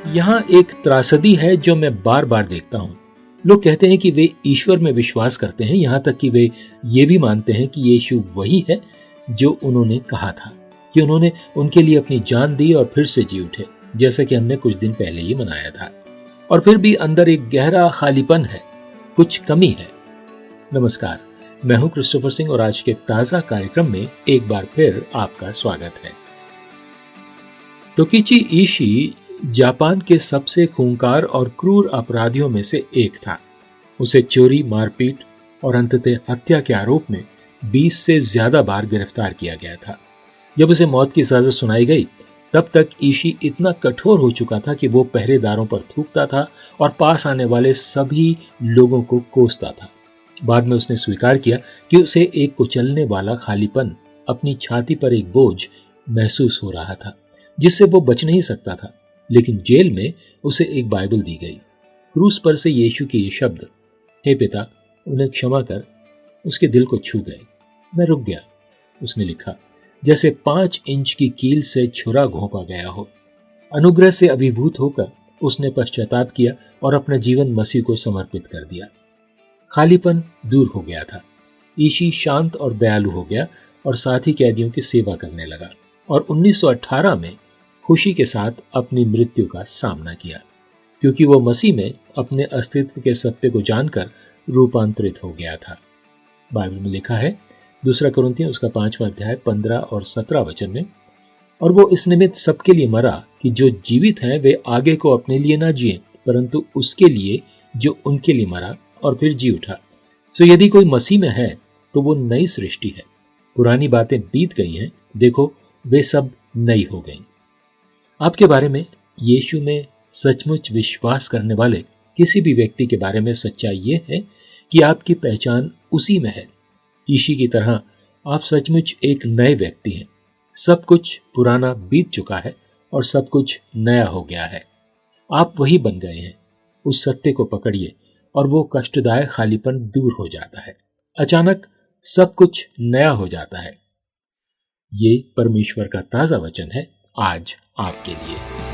यहाँ एक त्रासदी है जो मैं बार बार देखता हूँ। लोग कहते हैं कि वे ईश्वर में विश्वास करते हैं, यहाँ तक कि वे ये भी मानते हैं कि यीशु वही है जो उन्होंने कहा था, कि उन्होंने उनके लिए अपनी जान दी और फिर से जी उठे, जैसा कि हमने कुछ दिन पहले ही मनाया था। और फिर भी अंदर एक गहरा खालीपन है, कुछ कमी है। नमस्कार, मैं हूं क्रिस्टोफर सिंह और आज के ताजा कार्यक्रम में एक बार फिर आपका स्वागत है। टोकिची इशी जापान के सबसे खूंखार और क्रूर अपराधियों में से एक था। उसे चोरी, मारपीट और अंततः हत्या के आरोप में 20 से ज्यादा बार गिरफ्तार किया गया था। जब उसे मौत की सजा सुनाई गई, तब तक इशी इतना कठोर हो चुका था कि वो पहरेदारों पर थूकता था और पास आने वाले सभी लोगों को कोसता था। बाद में उसने स्वीकार किया कि उसे एक कुचलने वाला खालीपन, अपनी छाती पर एक बोझ महसूस हो रहा था जिससे वो बच नहीं सकता था। लेकिन जेल में उसे एक बाइबल दी गई। क्रूस पर से यीशु के ये शब्द, हे पिता, उन्हें क्षमा कर, उसके दिल को छू गए। मैं रुक गया, उसने लिखा, जैसे 5 इंच की कील से छुरा घोंपा गया हो। अनुग्रह से अभिभूत होकर उसने पश्चाताप किया और अपना जीवन मसीह को समर्पित कर दिया। खालीपन दूर हो गया था। इशी शांत और दयालु हो गया और साथी कैदियों की सेवा करने लगा और 1918 में खुशी के साथ अपनी मृत्यु का सामना किया, क्योंकि वो मसीह में अपने अस्तित्व के सत्य को जानकर रूपांतरित हो गया था। बाइबल में लिखा है, 2 कुरिन्थियों उसका 5वां अध्याय 15 और 17 वचन में, और वो इस निमित्त सबके लिए मरा कि जो जीवित हैं वे आगे को अपने लिए ना जिए, परंतु उसके लिए जो उनके लिए मरा और फिर जी उठा। तो यदि कोई मसीह में है तो वो नई सृष्टि है। पुरानी बातें बीत गई हैं, देखो वे सब नई हो गई। आपके बारे में, यीशु में सचमुच विश्वास करने वाले किसी भी व्यक्ति के बारे में सच्चाई ये है कि आपकी पहचान उसी में है। इशी की तरह आप सचमुच एक नए व्यक्ति हैं। सब कुछ पुराना बीत चुका है और सब कुछ नया हो गया है। आप वही बन गए हैं। उस सत्य को पकड़िए और वो कष्टदायक खालीपन दूर हो जाता है। अचानक सब कुछ नया हो जाता है। ये परमेश्वर का ताजा वचन है आज आपके लिए।